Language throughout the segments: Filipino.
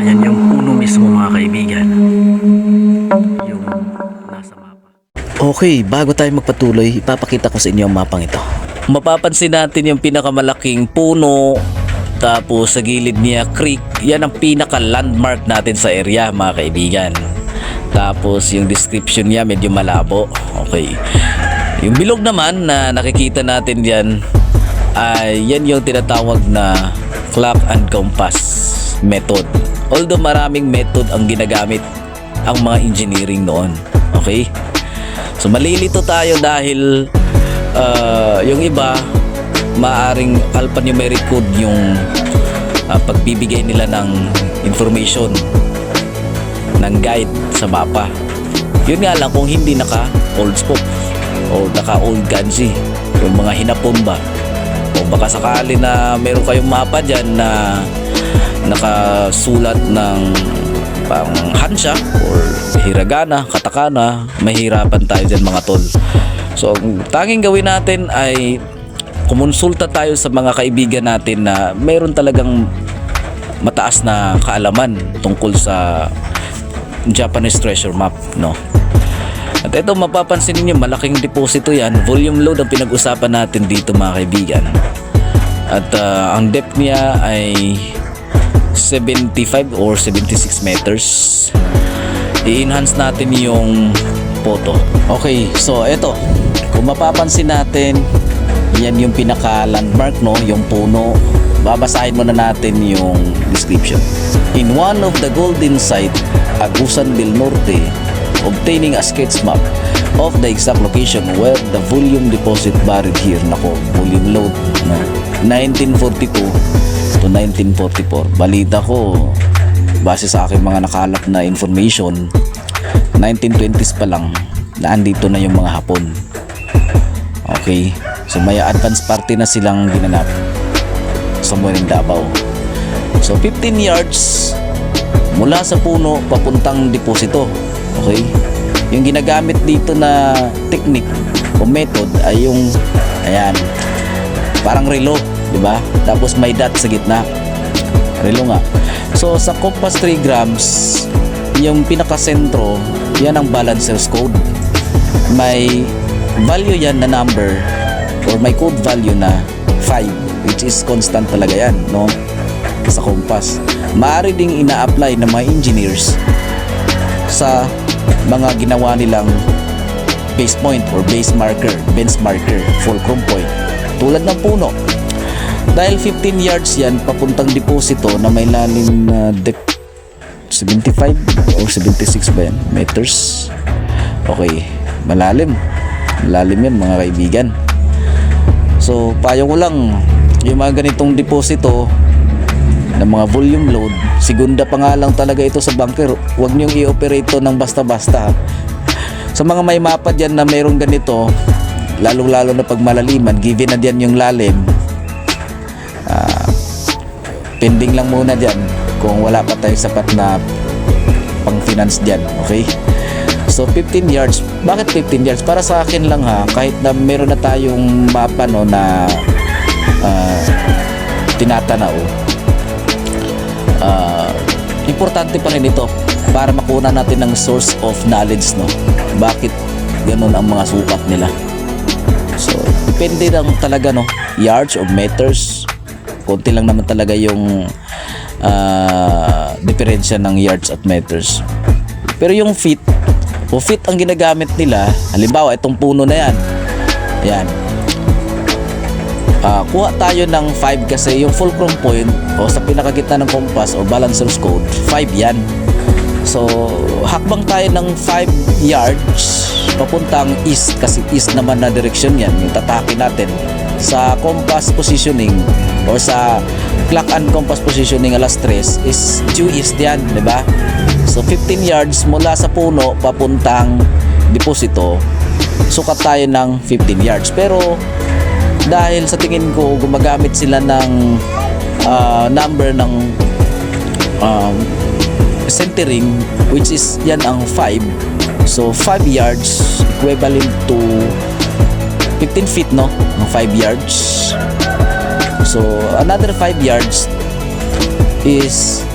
Ayan yung puno mismo mga kaibigan. Yung nasa mapa. Okay, bago tayo magpatuloy, ipapakita ko sa inyo ang mapang ito. Mapapansin natin yung pinakamalaking puno, tapos sa gilid niya creek. Yan ang pinaka landmark natin sa area mga kaibigan. Tapos yung description niya medyo malabo. Okay. Yung bilog naman na nakikita natin yan, ay yan yung tinatawag na clock and compass method. Although maraming method ang ginagamit ang mga engineering noon. Okay? So malilito tayo dahil yung iba maaring alphanumeric code yung pagbibigay nila ng information ng guide sa mapa. Yun nga lang kung hindi naka old spoke o naka old kanji, yung mga hinapon ba, o baka sakali na meron kayong mapa dyan na nakasulat ng pang hansha or hiragana, katakana, mahirapan tayo dyan mga tol. So ang tanging gawin natin ay kumonsulta tayo sa mga kaibigan natin na meron talagang mataas na kaalaman tungkol sa Japanese treasure map, no? At ito mapapansin niyo, malaking deposito yan. Volume load ang pinag-usapan natin dito mga kaibigan. At ang depth niya ay 75 or 76 meters. I-enhance natin yung photo. Okay, so ito, kung mapapansin natin, yan yung pinaka landmark, no? Yung puno. Babasahin muna natin yung description. In one of the golden site, Agusan del Norte, obtaining a sketch map of the exact location where the volume deposit buried here. Nako, volume load, no? 1942 to 1944. Balita ko, base sa aking mga nakalap na information, 1920s pa lang na andito na yung mga Hapon. Okay, so may advance party na silang ginanap somewhere in Davao. So 15 yards mula sa puno papuntang deposito. Okay, yung ginagamit dito na technique o method ay yung ayan, parang relo, di ba? Tapos may dot sa gitna, relo nga. So sa compass 3 grams, yung pinakasentro, yan ang balancer's code. May value yan na number or may code value na 5, which is constant talaga yan, no? Sa compass. Maaari ding ina-apply ng mga engineers sa mga ginawa nilang base point or base marker, bench marker, fulcrum point, tulad ng puno. Dahil 15 yards yan papuntang deposito na may lalim na depth 75 or 76 ba yan? Meters. Okay, malalim yan mga kaibigan. So payo ko lang, yung mga ganitong deposito ng mga volume load, segunda pa nga lang talaga ito sa bunker. Huwag niyong i-operate ito ng basta-basta. Sa mga may mapa dyan na mayroong ganito, lalong-lalo na pag malaliman, given na dyan yung lalim, pending lang muna dyan kung wala pa tayong sapat na pang finance dyan. Okay, so 15 yards. Bakit 15 yards? Para sa akin lang ha, kahit na meron na tayong mapa, no, na tinatanaw, importante pa rin ito para makuha natin ng source of knowledge, no? Bakit ganun ang mga sukat nila. So depende lang talaga, no, yards or meters. Konti lang naman talaga yung diferensya ng yards at meters. Pero yung feet, o feet ang ginagamit nila. Halimbawa itong puno na yan, yan, kuha tayo ng 5 kasi yung fulcrum point o sa pinakagitna ng compass or balancer's code 5 yan. So hakbang tayo ng 5 yards papuntang east, kasi east naman na direction yan yung tatake natin. Sa compass positioning or sa clock and compass positioning alas 3 is due east yan, di ba? So 15 yards mula sa puno papuntang deposito, sukat tayo ng 15 yards. Pero dahil sa tingin ko gumagamit sila ng number ng centering, which is yan ang 5. So 5 yards equivalent to 15 feet, no? Ng 5 yards. So another 5 yards is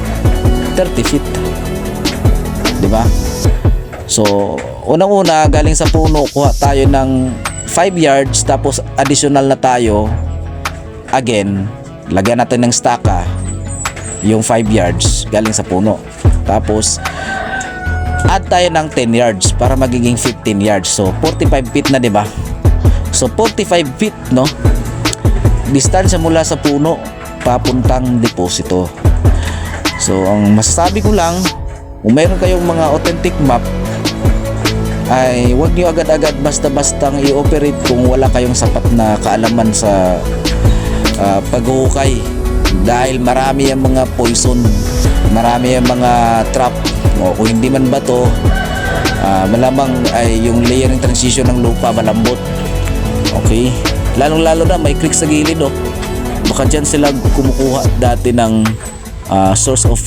30 feet. Di ba? So, unang-una, galing sa puno, kuha tayo ng 5 yards, tapos additional na tayo. Again, lagyan natin ng staka, yung 5 yards galing sa puno. Tapos, add tayo ng 10 yards para magiging 15 yards. So, 45 feet na, di ba? So, 45 feet, no? Distansya mula sa puno papuntang deposito. So, ang masasabi ko lang, kung meron kayong mga authentic map, ay huwag nyo agad-agad basta-bastang i-operate kung wala kayong sapat na kaalaman sa paghuhukay. Dahil marami ang mga poison, marami ang mga trap. O kung hindi man bato, malamang ay yung layering transition ng lupa malambot. Okay? Lalong-lalo na may creek sa gilid, oh. Baka dyan sila kumukuha dati ng source of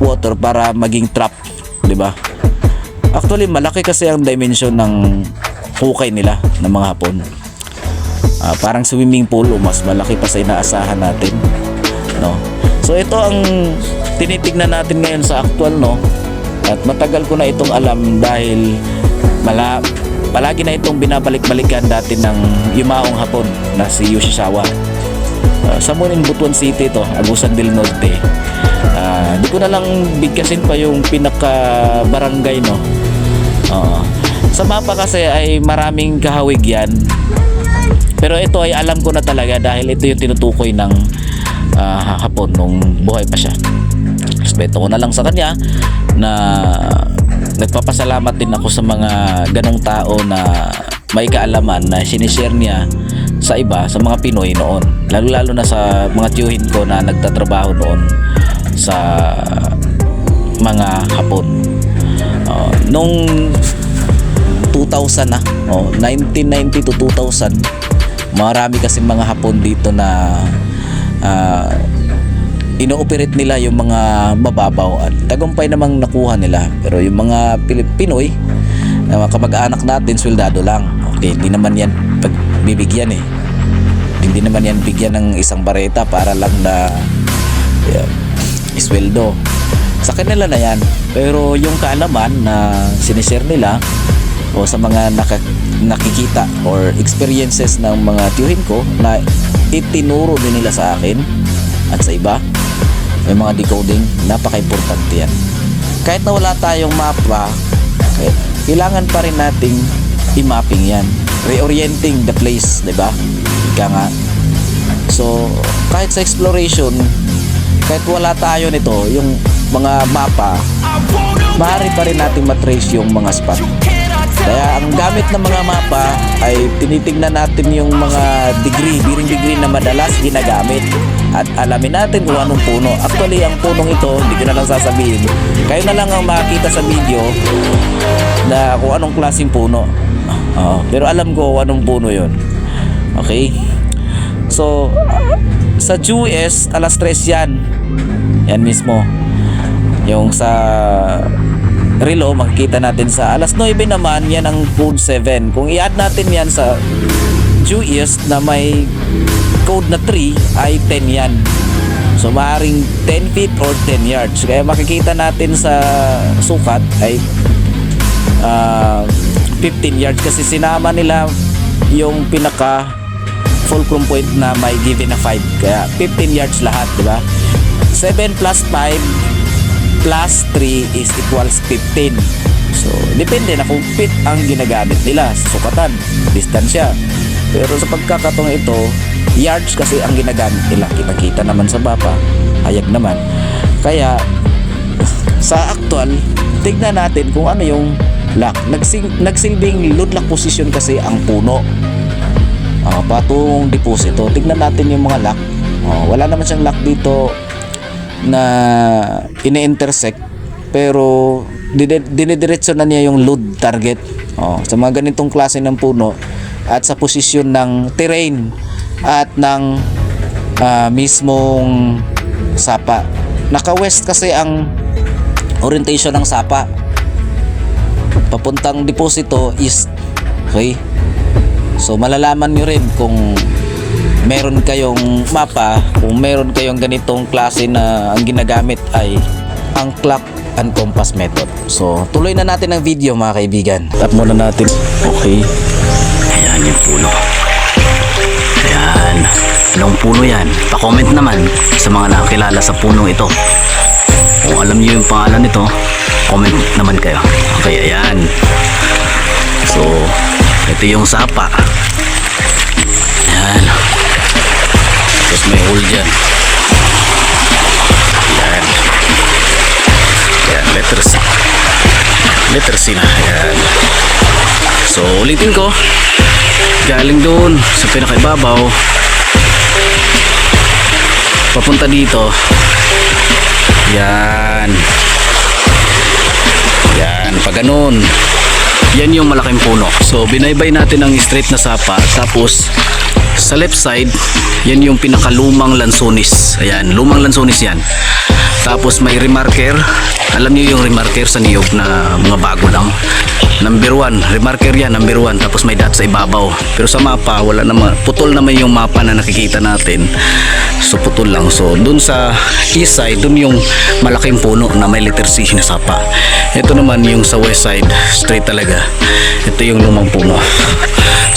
water para maging trap, di ba? Actually, malaki kasi ang dimension ng hukay nila ng mga Hapon. Parang swimming pool o mas malaki pa sa inaasahan natin, no? So ito ang tinitignan natin ngayon sa actual, no? At matagal ko na itong alam dahil palagi na itong binabalik-balikan dati ng yumaong Hapon na si Yoshizawa. Sa Munin, Butuan City to, Agusan del Norte. Di ko na lang bigkasin pa yung pinaka barangay, no? Sa mapa kasi ay maraming kahawig yan, pero ito ay alam ko na talaga dahil ito yung tinutukoy ng Hapon nung buhay pa siya. Respeto ko na lang sa kanya na nagpapasalamat din ako sa mga ganong tao na may kaalaman na sinishare niya sa iba, sa mga Pinoy noon, lalo na sa mga tiyuhin ko na nagtatrabaho noon sa mga Hapon. Nung 2000 na, 1990 to 2000, marami kasi mga Hapon dito na ino-operate nila yung mga mababaw at tagumpay namang nakuha nila. Pero yung mga Pinoy na mga kamag-anak natin, sweldado lang. Okay, hindi naman yan pagbibigyan, hindi naman yan bigyan ng isang bareta para lang na isweldo. Sa kanila na yan. Pero yung kaalaman na sinishare nila o sa mga nakikita or experiences ng mga tiyuhin ko na itinuro din nila sa akin at sa iba, may mga decoding, napaka-importante yan. Kahit na wala tayong mapa, kailangan pa rin nating i-mapping yan, reorienting the place, diba? Ika nga. So, kahit sa exploration, kahit wala tayo nito, yung mga mapa, maaari pa rin natin matrace yung mga spot. Kaya ang gamit ng mga mapa ay tinitingnan natin yung mga bearing degree na madalas ginagamit at alamin natin kung anong puno. Actually, ang punong ito, hindi ko na lang sasabihin. Kayo na lang ang makikita sa video na kung anong klaseng puno. Pero alam ko kung anong puno yun. Okay? So, sa US, alas 3 yan. Yan mismo. Yung sa Relo, makikita natin sa alas 9 naman, yan ang code 7. Kung i-add natin yan sa US na may code na 3, ay 10 yan. So, maaaring 10 feet or 10 yards. Kaya makikita natin sa sukat ay 15 yards kasi sinama nila yung pinaka fulcrum point na may given na 5. Kaya 15 yards lahat, di ba? 7 plus 5 plus 3 is equals 15. So, depende na kung feet ang ginagamit nila sa sukatan, distansya. Pero sa pagkakataong ito, yards kasi ang ginagamit nila. Kita-kita naman sa mapa, hayag naman. Kaya, sa actual, tignan natin kung ano yung lock. Nagsilbing load lock position kasi ang puno. Patungong deposito. Tignan natin yung mga lock. Wala naman siyang lock dito na ine-intersect, pero dinidiretso na niya yung load target sa mga ganitong klase ng puno at sa posisyon ng terrain at ng mismong sapa. Naka-west kasi ang orientation ng sapa, papuntang deposito east. Okay, so malalaman nyo rin kung meron kayong mapa, kung meron kayong ganitong klase na ang ginagamit ay ang clock and compass method. So, tuloy na natin ang video mga kaibigan. Tap muna natin. Okay. Ayan yung puno. Ayan. Anong puno yan? Pa-comment naman sa mga nakakilala sa puno ito. Kung alam niyo yung pangalan nito, comment naman kayo. Okay, ayan. So, ito yung sapa. Ayan. Tapos may hole dyan. Ayan. Ayan, letter C. Letter C na. Ayan. So, ulitin ko. Galing doon sa pinakaibabaw. Papunta dito. Yan. Yan. Pag ganun. Yan yung malaking puno. So, binaybay natin ang straight na sapa. Tapos, sa left side, yan yung pinakalumang lansones. Ayan, lumang lansones yan. Tapos may remarker. Alam niyo yung remarker sa niyog na mga bago lang. Number 1, remarker yan, number 1. Tapos may dot sa ibabaw. Pero sa mapa, wala naman. Putol naman yung mapa na nakikita natin. So putol lang. So dun sa east side, dun yung malaking puno na may letter C na sapa. Ito naman yung sa west side, straight talaga. Ito yung lumang puno.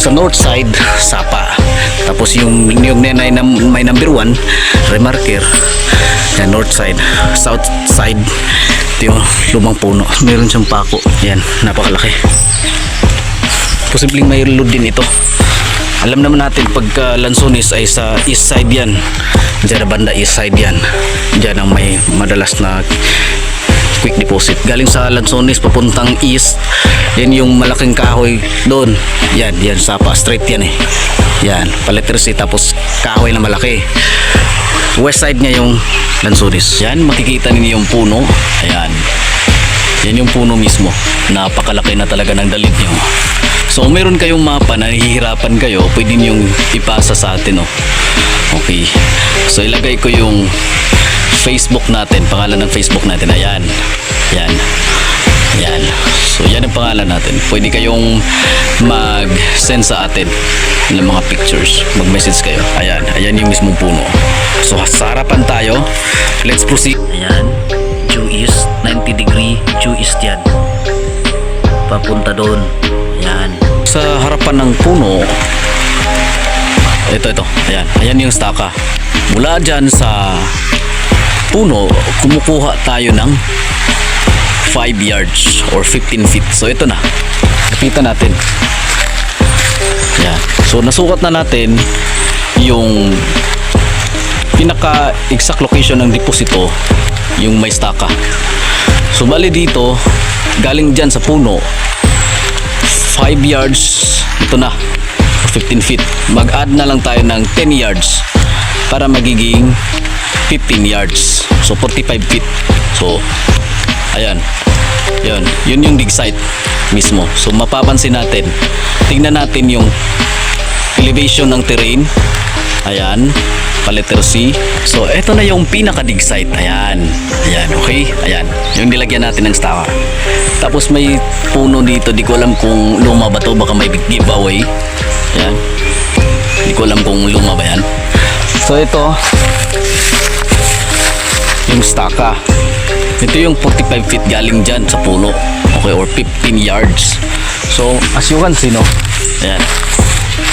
Sa north side, sapa. Tapos yung niyog na may number 1, remarker. Yan, north side. South side, ito yung lumang puno. Meron siyang pako. Yan, napakalaki. Posibleng may load din ito. Alam naman natin pagka lansones ay sa east side yan. Diyan na banda east side yan. Diyan ang may madalas na quick deposit. Galing sa lansones papuntang east, yan yung malaking kahoy doon. Yan sapa. Straight yan eh. Yan, paletter C tapos kahoy na malaki. West side niya yung lansones. Yan, makikita ninyo yung puno. Ayan. Yan yung puno mismo. Napakalaki na talaga ng dalit nyo. So, kung meron kayong mapa na nahihirapan kayo, pwede nyo ipasa sa atin. Oh. Okay. So, ilagay ko yung Facebook natin. Pangalan ng Facebook natin. Ayan. Yan. Yan. So, yan ang pangalan natin. Pwede kayong mag-send sa atin ng mga pictures. Mag-message kayo. Ayan. Ayan yung mismong puno. So, sa harapan tayo. Let's proceed. Ayan. Due east. 90 degree. Due east yan. Papunta doon. Ayan. Sa harapan ng puno, ito. Ayan. Ayan yung staka. Mula dyan sa puno, kumukuha tayo ng 5 yards or 15 feet. So, ito na. Kapitan natin. Ayan. So, nasukat na natin yung pinaka-exact location ng deposito, yung may staka. So, bali dito, galing dyan sa puno, 5 yards, ito na, 15 feet. Mag-add na lang tayo ng 10 yards para magiging 15 yards. So, 45 feet. So, ayan. Yun yung dig site mismo. So, mapapansin natin. Tingnan natin yung elevation ng terrain. Ayan. Letter C. So, eto na yung pinaka-dig site. Ayan. Okay? Ayan. Yung nilagyan natin ng staka. Tapos may puno dito. Di ko alam kung luma ba to. Baka may giveaway. Ayan. Di ko alam kung luma ba yan. So, ito yung staka. Ito yung 45 feet galing dyan sa puno. Okay, or 15 yards. So, as you can see, no? Ayan.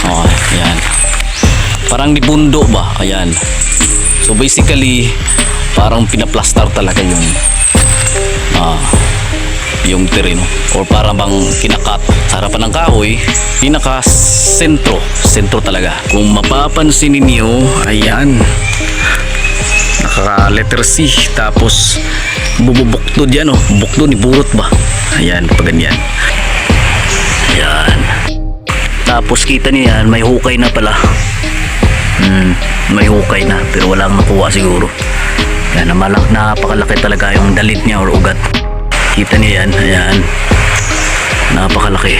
Okay, ayan. Parang nibundo ba? Ayan. So, basically, parang pinaplastar talaga yung terreno. Or para bang kinakat sa harapan ng kahoy, pinaka-sentro. Sentro talaga. Kung mapapansin ninyo, ayan. Naka-letter C. Tapos, bubukdo dyan, oh. Bukdo ni burot ba? Ayan, pag ganyan. Ayan. Tapos, kita niyo yan, may hukay na pala. May hukay na, pero walang nakuha siguro. Yan, napakalaki talaga yung dalit niya or ugat. Kita niyo yan, ayan. Napakalaki.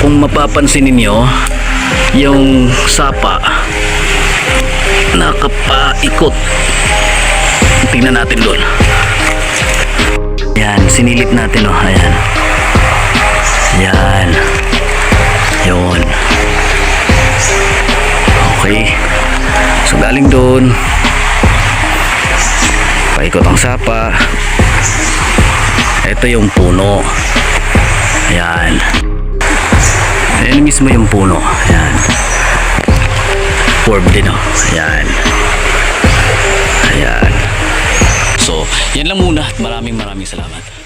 Kung mapapansin niyo, yung sapa nakapaikot. Tingnan natin doon. Yan, sinilip natin, oh. Ayan. Yan. Yun. Okay. So galing doon, paikot ang sapa. Ito yung puno. Ayan. Ayan mismo yung puno. Ayan. Orb din, oh. Ayan. Ayan. So, yan lang muna. Maraming salamat.